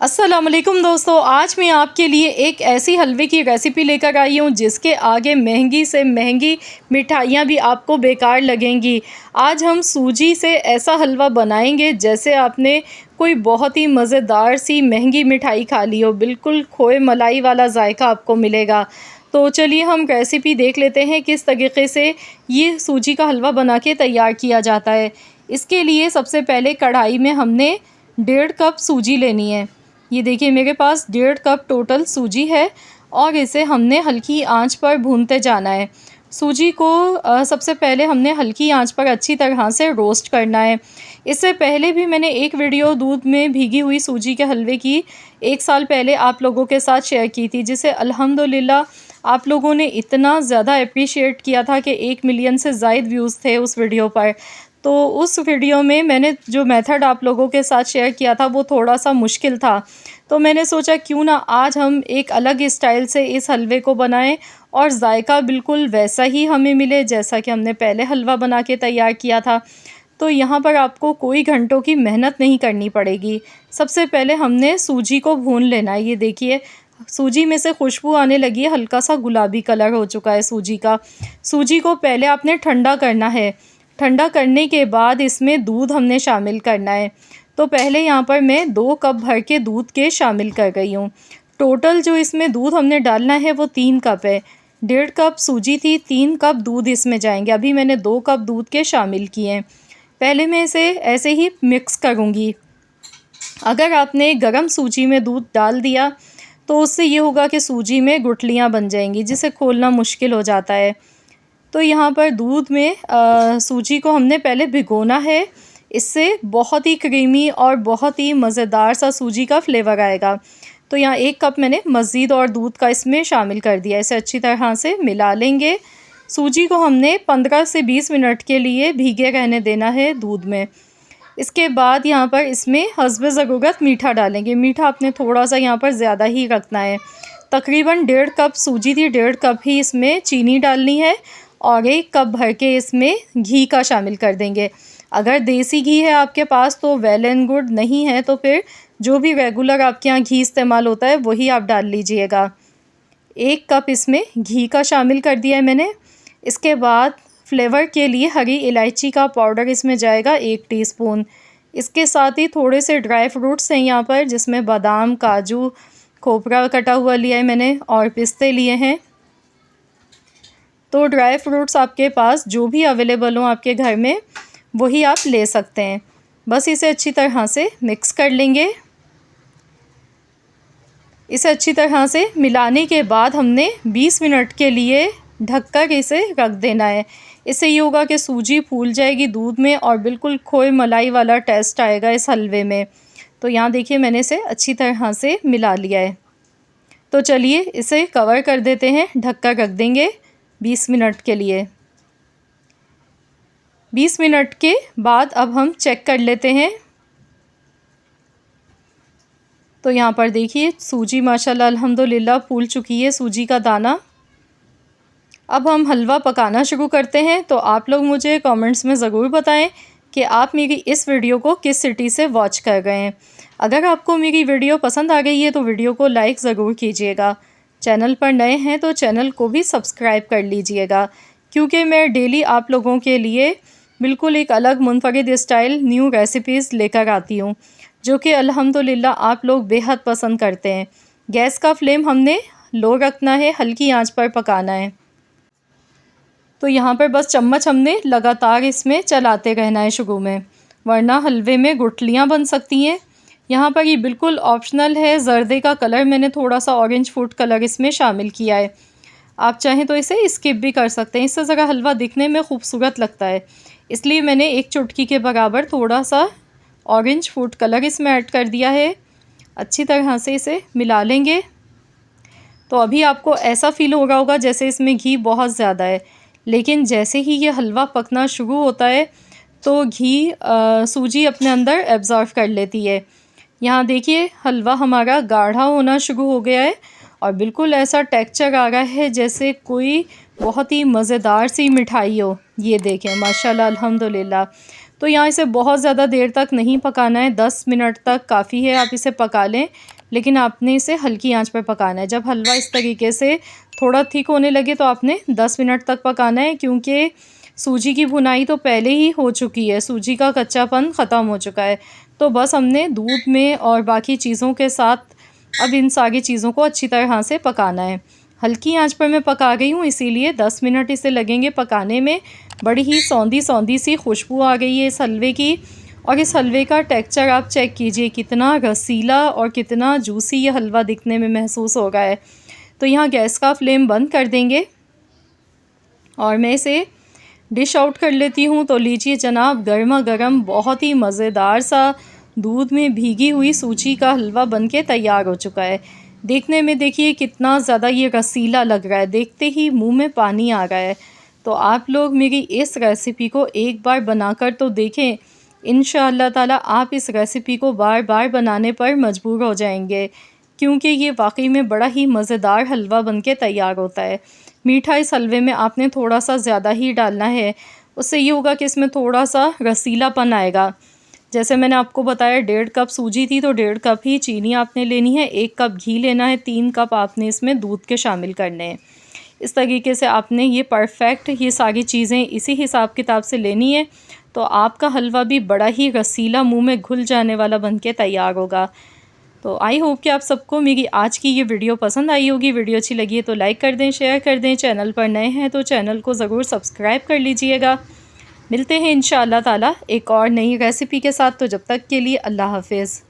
अस्सलाम वालेकुम दोस्तों, आज मैं आपके लिए एक ऐसी हलवे की रेसिपी लेकर आई हूँ जिसके आगे महंगी से महंगी मिठाइयाँ भी आपको बेकार लगेंगी। आज हम सूजी से ऐसा हलवा बनाएंगे जैसे आपने कोई बहुत ही मज़ेदार सी महंगी मिठाई खा ली हो। बिल्कुल खोए मलाई वाला जायका आपको मिलेगा। तो चलिए हम रेसिपी देख लेते हैं किस तरीके से ये सूजी का हलवा बना के तैयार किया जाता है। इसके लिए सबसे पहले कढ़ाई में हमने 1.5 कप सूजी लेनी है। ये देखिए मेरे पास 1.5 कप टोटल सूजी है और इसे हमने हल्की आंच पर भूनते जाना है। सूजी को सबसे पहले हमने हल्की आंच पर अच्छी तरह से रोस्ट करना है। इससे पहले भी मैंने एक वीडियो दूध में भीगी हुई सूजी के हलवे की 1 साल पहले आप लोगों के साथ शेयर की थी, जिसे अल्हम्दुलिल्लाह आप लोगों ने इतना ज़्यादा अप्रिशिएट किया था कि 1 मिलियन से ज़ायद व्यूज़ थे उस वीडियो पर। तो उस वीडियो में मैंने जो मेथड आप लोगों के साथ शेयर किया था वो थोड़ा-सा मुश्किल था। तो मैंने सोचा क्यों ना आज हम एक अलग स्टाइल से इस हलवे को बनाएं और जायका बिल्कुल वैसा ही हमें मिले जैसा कि हमने पहले हलवा बना के तैयार किया था। तो यहाँ पर आपको कोई घंटों की मेहनत नहीं करनी पड़ेगी। सबसे पहले हमने सूजी को भून लेना है। ये देखिए सूजी में से खुशबू आने लगी है, हल्का सा गुलाबी कलर हो चुका है सूजी का। सूजी को पहले आपने ठंडा करना है। ठंडा करने के बाद इसमें दूध हमने शामिल करना है। तो पहले यहाँ पर मैं 2 कप भर के दूध के शामिल कर गई हूँ। टोटल जो इसमें दूध हमने डालना है वो 3 कप है। 1.5 कप सूजी थी, 3 कप दूध इसमें जाएंगे। अभी मैंने 2 कप दूध के शामिल किए हैं। पहले मैं इसे ऐसे ही मिक्स करूँगी। अगर आपने गरम सूजी में दूध डाल दिया तो उससे ये होगा कि सूजी में गुठलियाँ बन जाएंगी जिसे खोलना मुश्किल हो जाता है। तो यहाँ पर दूध में सूजी को हमने पहले भिगोना है। इससे बहुत ही क्रीमी और बहुत ही मज़ेदार सा सूजी का फ्लेवर आएगा। तो यहाँ 1 कप मैंने मज़ीद और दूध का इसमें शामिल कर दिया। इसे अच्छी तरह से मिला लेंगे। सूजी को हमने 15 से 20 मिनट के लिए भीगे रहने देना है दूध में। इसके बाद यहाँ पर इसमें हस्बे ज़रूरत मीठा डालेंगे। मीठा आपने थोड़ा सा यहाँ पर ज़्यादा ही रखना है। तकरीबन 1.5 कप सूजी थी, 1.5 कप ही इसमें चीनी डालनी है और 1 कप भर के इसमें घी का शामिल कर देंगे। अगर देसी घी है आपके पास तो वेल एंड गुड, नहीं है तो फिर जो भी रेगुलर आपके यहाँ घी इस्तेमाल होता है वही आप डाल लीजिएगा। 1 कप इसमें घी का शामिल कर दिया है मैंने। इसके बाद फ्लेवर के लिए हरी इलायची का पाउडर इसमें जाएगा 1 टीस्पून। इसके साथ ही थोड़े से ड्राई फ्रूट्स हैं यहाँ पर, जिसमें बादाम, काजू, खोपरा कटा हुआ लिया है मैंने और पिस्ते लिए हैं। तो ड्राई फ्रूट्स आपके पास जो भी अवेलेबल हो आपके घर में वही आप ले सकते हैं। बस इसे अच्छी तरह से मिक्स कर लेंगे। इसे अच्छी तरह से मिलाने के बाद हमने 20 मिनट के लिए ढककर इसे रख देना है। इससे ये होगा कि सूजी फूल जाएगी दूध में और बिल्कुल खोए मलाई वाला टेस्ट आएगा इस हलवे में। तो यहाँ देखिए मैंने इसे अच्छी तरह से मिला लिया है। तो चलिए इसे कवर कर देते हैं, ढककर रख देंगे 20 मिनट के लिए। 20 मिनट के बाद अब हम चेक कर लेते हैं। तो यहाँ पर देखिए सूजी माशाल्लाह अल्हम्दुलिल्लाह फूल चुकी है सूजी का दाना। अब हम हलवा पकाना शुरू करते हैं। तो आप लोग मुझे कमेंट्स में ज़रूर बताएं कि आप मेरी इस वीडियो को किस सिटी से वॉच कर गए हैं। अगर आपको मेरी वीडियो पसंद आ गई है तो वीडियो को लाइक ज़रूर कीजिएगा। चैनल पर नए हैं तो चैनल को भी सब्सक्राइब कर लीजिएगा, क्योंकि मैं डेली आप लोगों के लिए बिल्कुल एक अलग मुनफरिद स्टाइल न्यू रेसिपीज़ लेकर आती हूँ, जो कि अल्हम्दुलिल्लाह आप लोग बेहद पसंद करते हैं। गैस का फ्लेम हमने लो रखना है, हल्की आंच पर पकाना है। तो यहाँ पर बस चम्मच हमने लगातार इसमें चलाते रहना है शुरू में, वरना हलवे में गुठलियाँ बन सकती हैं। यहाँ पर ये बिल्कुल ऑप्शनल है। जर्दे का कलर मैंने थोड़ा सा ऑरेंज फूड कलर इसमें शामिल किया है। आप चाहें तो इसे स्किप भी कर सकते हैं, इससे ज़रा हलवा दिखने में खूबसूरत लगता है। इसलिए मैंने 1 चुटकी के बराबर थोड़ा सा ऑरेंज फूड कलर इसमें ऐड कर दिया है। अच्छी तरह से इसे मिला लेंगे। तो अभी आपको ऐसा फ़ील हो रहा होगा जैसे इसमें घी बहुत ज़्यादा है, लेकिन जैसे ही ये हलवा पकना शुरू होता है तो घी सूजी अपने अंदर एब्ज़ॉर्व कर लेती है। यहाँ देखिए हलवा हमारा गाढ़ा होना शुरू हो गया है और बिल्कुल ऐसा टेक्सचर आ रहा है जैसे कोई बहुत ही मज़ेदार सी मिठाई हो। ये देखें माशाल्लाह अल्हम्दुलिल्लाह। तो यहाँ इसे बहुत ज़्यादा देर तक नहीं पकाना है, 10 मिनट तक काफ़ी है, आप इसे पका लें। लेकिन आपने इसे हल्की आंच पर पकाना है। जब हलवा इस तरीके से थोड़ा थिक होने लगे तो आपने 10 मिनट तक पकाना है, क्योंकि सूजी की भुनाई तो पहले ही हो चुकी है, सूजी का कच्चापन ख़त्म हो चुका है। तो बस हमने दूध में और बाकी चीज़ों के साथ अब इन सारी चीज़ों को अच्छी तरह से पकाना है। हल्की आंच पर मैं पका गई हूँ, इसीलिए 10 मिनट इसे लगेंगे पकाने में। बड़ी ही सौंधी सी खुशबू आ गई है इस हलवे की। और इस हलवे का टेक्सचर आप चेक कीजिए, कितना रसीला और कितना जूसी ये हलवा दिखने में महसूस हो रहा है। तो यहाँ गैस का फ्लेम बंद कर देंगे और मैं इसे डिश आउट कर लेती हूँ। तो लीजिए जनाब, गर्मा गर्म बहुत ही मज़ेदार सा दूध में भीगी हुई सूजी का हलवा बनके तैयार हो चुका है। देखने में देखिए कितना ज़्यादा ये रसीला लग रहा है, देखते ही मुंह में पानी आ रहा है। तो आप लोग मेरी इस रेसिपी को एक बार बनाकर तो देखें, इंशाअल्लाह ताला आप इस रेसिपी को बार बार बनाने पर मजबूर हो जाएंगे, क्योंकि ये वाकई में बड़ा ही मज़ेदार हलवा बनके तैयार होता है। मीठा इस हलवे में आपने थोड़ा सा ज़्यादा ही डालना है, उससे ये होगा कि इसमें थोड़ा सा रसीलापन आएगा। जैसे मैंने आपको बताया 1.5 कप सूजी थी तो 1.5 कप ही चीनी आपने लेनी है, 1 कप घी लेना है, 3 कप आपने इसमें दूध के शामिल करने हैं। इस तरीके से आपने ये परफेक्ट ये सारी चीज़ें इसी हिसाब किताब से लेनी है, तो आपका हलवा भी बड़ा ही रसीला मुंह में घुल जाने वाला बनके तैयार होगा। तो आई होप कि आप सबको मेरी आज की ये वीडियो पसंद आई होगी। वीडियो अच्छी लगी है तो लाइक कर दें, शेयर कर दें। चैनल पर नए हैं तो चैनल को ज़रूर सब्सक्राइब कर लीजिएगा। मिलते हैं इंशाअल्लाह ताला एक और नई रेसिपी के साथ। तो जब तक के लिए अल्लाह हाफ़िज़।